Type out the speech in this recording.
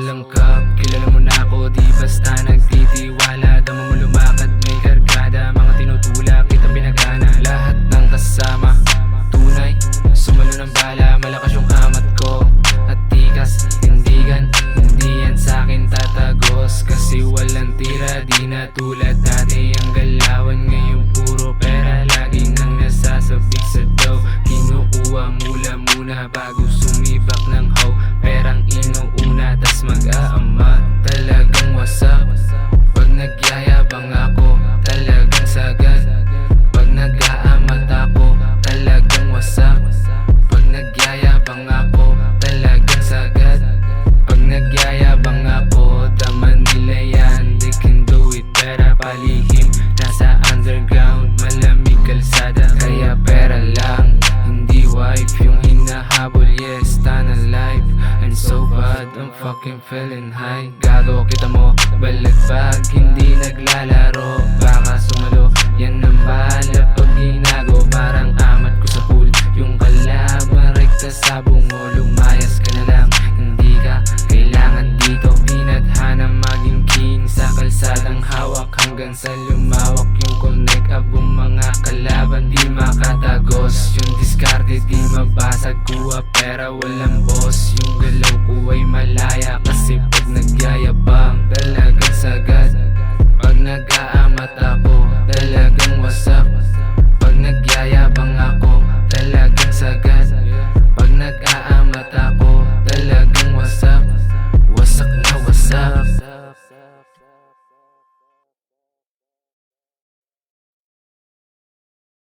langkap, kilala mo na ako, di basta nagtitiwala. Dama mo lumakad, may kargada, mga tinutulak, kitang pinagana. Lahat ng kasama, tunay, sumalo ng bala. Malakas yung amat ko, at tikas, tindigan. Hindi yan sa'kin tatagos, kasi walang tira. Di na tulad dati ang galawan, ngayon puro pera. Lagi nang nasasabik sa daw, kinukuha muna bago sumibak ng how. Perang inuuna, tas mag-aama. Talagang wasak, pag nagyayabang ako, talagang sagad. Pag nag-aamat ako, talagang wasak. Pag nagyayabang ako, talagang sagad. Pag nagyayabang ako, daman nila yan. They can do it, pera palihim, nasa underground, malamig kalsada. Kaya pera lang, hindi wife yung hinahabol. Yes, tunnel life, I'm so bad, I'm fucking feeling high. Gago, kita mo, balagbag, hindi naglalaro. Baka sumalo, yan ang bahala pag ginago. Parang amat ko sa pool, yung kalaban rekta sa bungo. Lumayas ka na lang, hindi ka kailangan dito. Pinadhana maging king sa kalsadang hawak, hanggang sa lumawak yung connect. Abong mga kalaban, di makatagos. Yung diskarte, di mabasag. Kuha pera, walang boss. Yung galaw ko ay malaya, kasi pag nagyayabang, talagang sagad. Pag nag-aamat ako, talagang wasak. Pag nagyayabang ako, talagang sagad. Pag nag-aamat ako, talagang wasak. Wasak na wasak.